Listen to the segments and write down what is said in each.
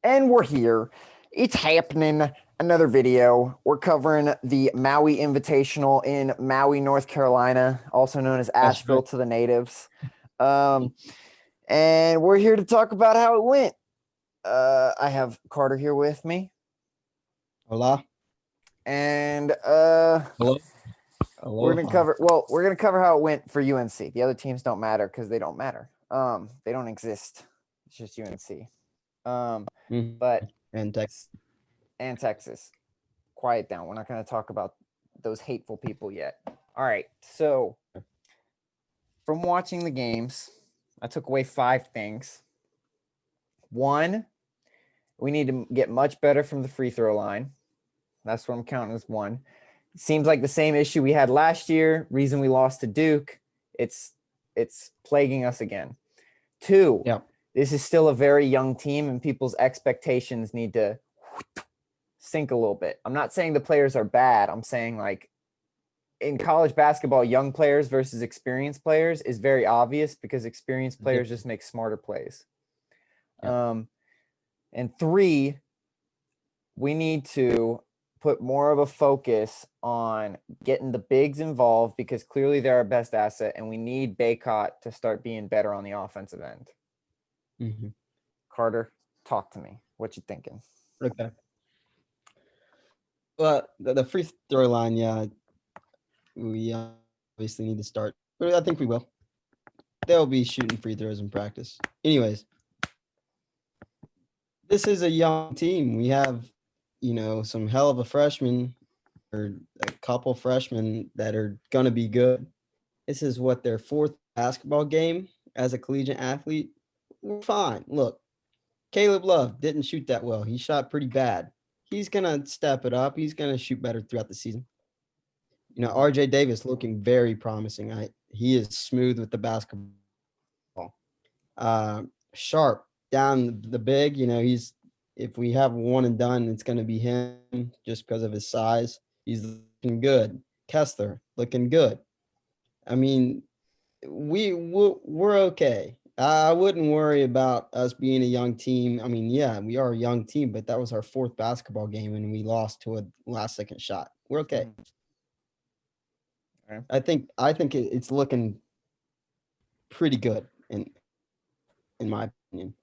And we're here. It's happening. Another video. We're covering the Maui Invitational in Maui, North Carolina, also known as That's Asheville right. to the natives. And we're here to talk about how it went. I have Carter here with me. Hola. And Hello. we're gonna Aloha. cover how it went for UNC. The other teams don't matter because they don't matter. They don't exist. It's just UNC. But And Texas. and Texas. Quiet down. We're not going to talk about those hateful people yet. All right. So, from watching the games, I took away 5 things. 1, we need to get much better from the free throw line. That's what I'm counting as 1. It seems like the same issue we had last year. Reason we lost to Duke. It's plaguing us again. 2, Yeah. this is still a very young team, and people's expectations need to sink a little bit. I'm not saying the players are bad. I'm saying, like, in college basketball, young players versus experienced players is very obvious because experienced players just make smarter plays. Yeah. And 3, we need to put more of a focus on getting the bigs involved because clearly they're our best asset, and we need Baycott to start being better on the offensive end. Mm-hmm. Carter, talk to me. What you thinking? Okay. Well, the free throw line, yeah, we obviously need to start. But I think we will. They'll be shooting free throws in practice. Anyways, this is a young team. We have, some hell of a freshmen or a couple freshmen that are going to be good. This is what their 4th basketball game as a collegiate athlete. We're fine. Look, Caleb Love didn't shoot that well. He shot pretty bad. He's going to step it up. He's going to shoot better throughout the season. RJ Davis looking very promising. He is smooth with the basketball. Sharp down the big, if we have one and done, it's going to be him just because of his size. He's looking good. Kessler looking good. I mean, we're okay. I wouldn't worry about us being a young team. I mean, yeah, we are a young team, but that was our 4th basketball game and we lost to a last-second shot. We're okay. Okay. I think it's looking pretty good in my opinion.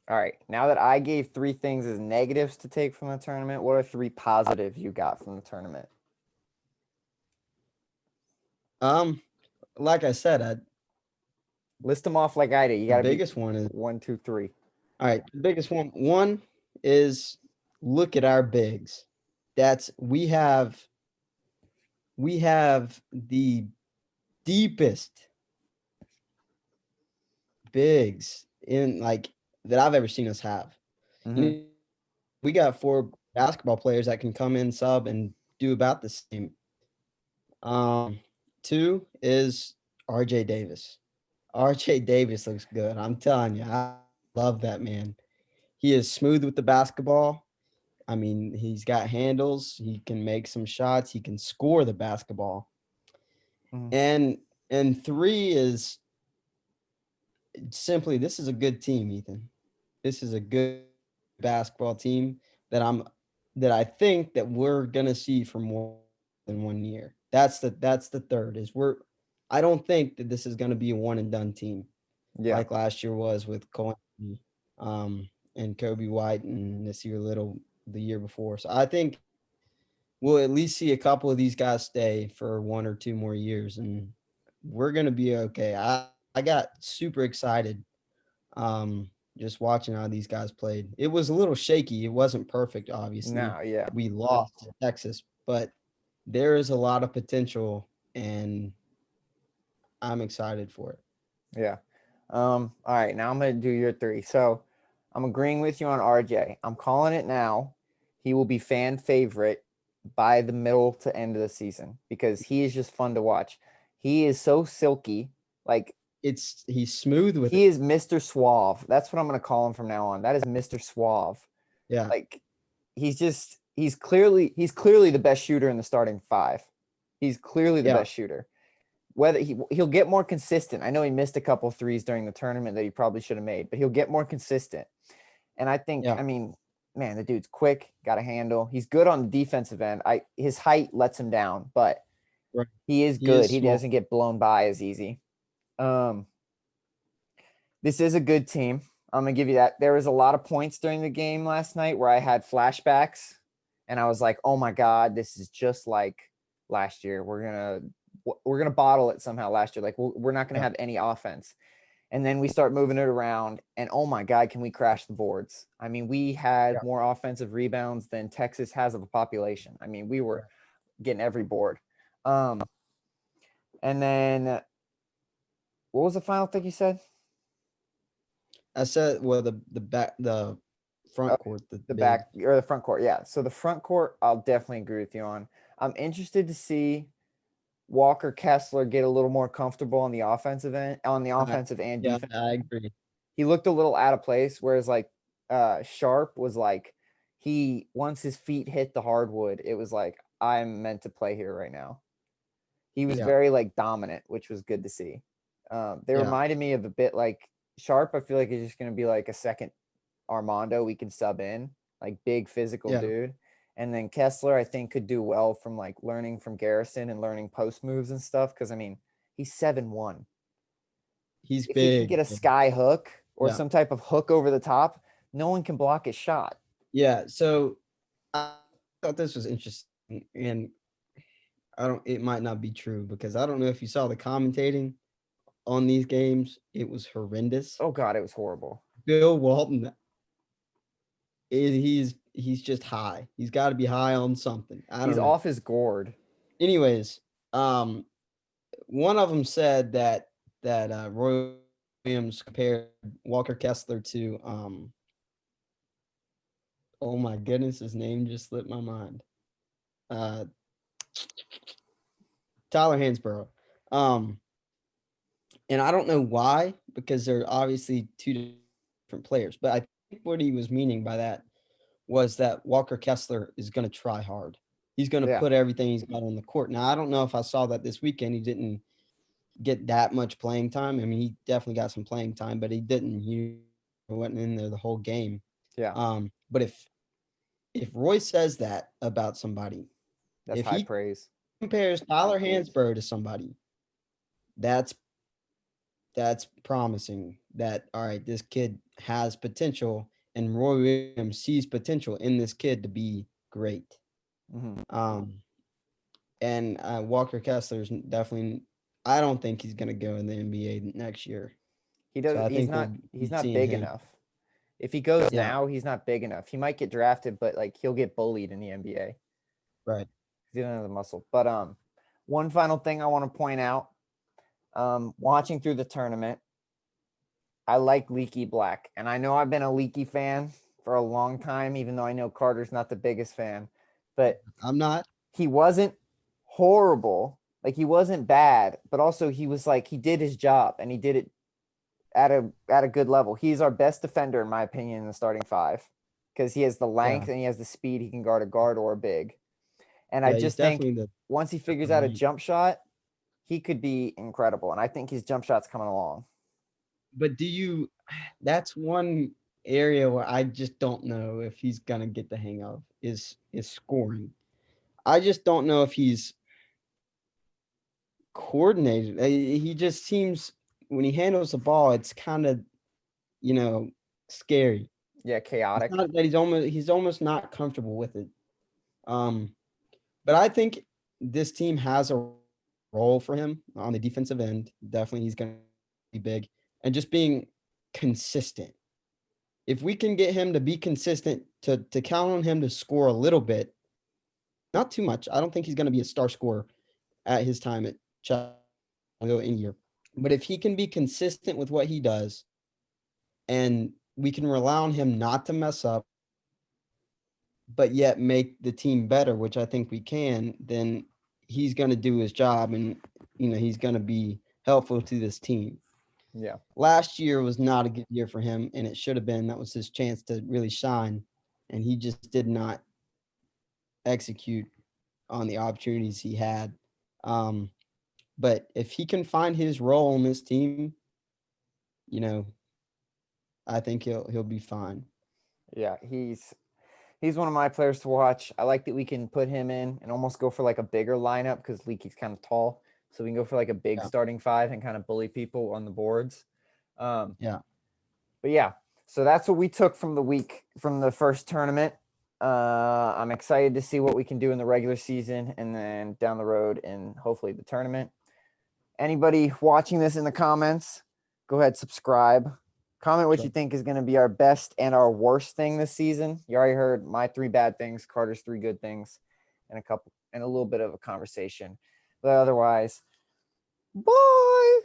All right. Now that I gave 3 things as negatives to take from the tournament, what are 3 positives you got from the tournament? Like I said, List them off like I did. You got the to be biggest one is 1, 2, 3. all right. The biggest one is look at our bigs. We have the deepest bigs in that I've ever seen us have. Mm-hmm. We got 4 basketball players that can come in, sub, and do about the same. 2 is RJ Davis. RJ Davis looks good. I'm telling you, I love that man. He is smooth with the basketball. I mean, he's got handles. He can make some shots. He can score the basketball. Mm-hmm. And 3 is simply, this is a good team, Ethan. This is a good basketball team that I think that we're gonna see for more than 1 year. That's the 3rd is I don't think that this is gonna be a one and done team like last year was with Cole and Kobe White and Nasir Little the year before. So I think we'll at least see a couple of these guys stay for 1 or 2 more years, and we're gonna be okay. I got super excited just watching how these guys played. It was a little shaky. It wasn't perfect, obviously. No, yeah. We lost to Texas, but there is a lot of potential, and I'm excited for it. Yeah. All right. Now I'm going to do your 3. So I'm agreeing with you on RJ. I'm calling it now. He will be fan favorite by the middle to end of the season because he is just fun to watch. He is so silky. Like, He's smooth with he it. is Mr. Suave. That's what I'm going to call him from now on. That is Mr. Suave. Yeah. Like, he's clearly the best shooter in the starting 5. He's clearly the best shooter. Whether he'll get more consistent. I know he missed a couple threes during the tournament that he probably should have made, but he'll get more consistent. And I think, Yeah. I mean, man, the dude's quick, got a handle. He's good on the defensive end. His height lets him down, but Right. he is He good. is He small. doesn't get blown by as easy. This is a good team. I'm gonna give you that. There was a lot of points during the game last night where I had flashbacks, and I was like, "Oh my god, this is just like last year. We're gonna bottle it somehow last year. Like we're not gonna Yeah. have any offense." And then we start moving it around, and oh my god, can we crash the boards? I mean, we Yeah. had more offensive rebounds than Texas has of a population. I mean, we were getting every board. And then what was the final thing you said? I said, well, the front Okay, court, the the big. back or the front court. Yeah. So the front court, I'll definitely agree with you on. I'm interested to see Walker Kessler get a little more comfortable on the offensive end, on the offensive and Yeah, defense. I agree. He looked a little out of place, whereas like Sharp was like he once his feet hit the hardwood, it was like I'm meant to play here right now. He was Yeah. very like dominant, which was good to see. They Yeah. reminded me of a bit like Sharp. I feel like he's just going to be like a second Armando we can sub in, like big physical Yeah. dude. And then Kessler, I think, could do well from like learning from Garrison and learning post moves and stuff. Cause I mean, he's 7'1". He's If he can big. get a sky hook or Yeah. some type of hook over the top, no one can block his shot. Yeah. So I thought this was interesting, and it might not be true because I don't know if you saw the commentating on these games. It was horrendous. Oh God, it was horrible. Bill Walton, he's just high. He's got to be high on something. I He's don't know. off his gourd. Anyways, one of them said that Roy Williams compared Walker Kessler to oh my goodness, his name just slipped my mind. Uh, Tyler Hansborough. Um, and I don't know why because they're obviously two different players. But I think what he was meaning by that was that Walker Kessler is going to try hard. He's going to Yeah. put everything he's got on the court. Now I don't know if I saw that this weekend. He didn't get that much playing time. I mean, he definitely got some playing time, but he didn't. He wasn't in there the whole game. Yeah. But if Roy says that about somebody, That's if high he praise. compares Tyler Hansborough to somebody, that's promising that all right, this kid has potential, and Roy Williams sees potential in this kid to be great. Mm-hmm. And Walker Kessler's definitely. I don't think he's going to go in the NBA next year. He So does. I He's think not. we'll He's be not seeing big him. enough. If he goes Yeah. now, he's not big enough. He might get drafted, but like he'll get bullied in the NBA. Right. He doesn't have the muscle. But one final thing I want to point out. Watching through the tournament, I like Leaky Black, and I know I've been a Leaky fan for a long time, even though I know Carter's not the biggest fan. But I'm not. he wasn't horrible. Like he wasn't bad, but also he was like he did his job and he did it at a good level. He's our best defender in my opinion in the starting five because he has the length and he has the speed. He can guard a guard or a big. And I Yeah, he's just think definitely once he figures the out a right. jump shot, he could be incredible. And I think his jump shot's coming along. But do you? That's one area where I just don't know if he's gonna get the hang of is scoring. I just don't know if he's coordinated. He just seems when he handles the ball, it's kind of scary. Yeah, It's chaotic. not that he's almost not comfortable with it. Um, but I think this team has a role for him on the defensive end. Definitely, he's going to be big and just being consistent. If we can get him to be consistent, to count on him to score a little bit, not too much. I don't think he's going to be a star scorer at his time at Chicago in year. But if he can be consistent with what he does, and we can rely on him not to mess up, but yet make the team better, which I think we can, then he's going to do his job and he's going to be helpful to this team. Yeah. Last year was not a good year for him, and it should have been. That was his chance to really shine, and he just did not execute on the opportunities he had. But if he can find his role on this team, I think he'll be fine. Yeah, he's one of my players to watch. I like that we can put him in and almost go for like a bigger lineup because Leaky's kind of tall. So we can go for like a big Yeah. starting five and kind of bully people on the boards. Yeah. But yeah, so that's what we took from the first tournament. I'm excited to see what we can do in the regular season and then down the road and hopefully the tournament. Anybody watching this in the comments, go ahead, subscribe. Comment what Sure. you think is going to be our best and our worst thing this season. You already heard my 3 bad things, Carter's 3 good things, and a little bit of a conversation. But otherwise, bye.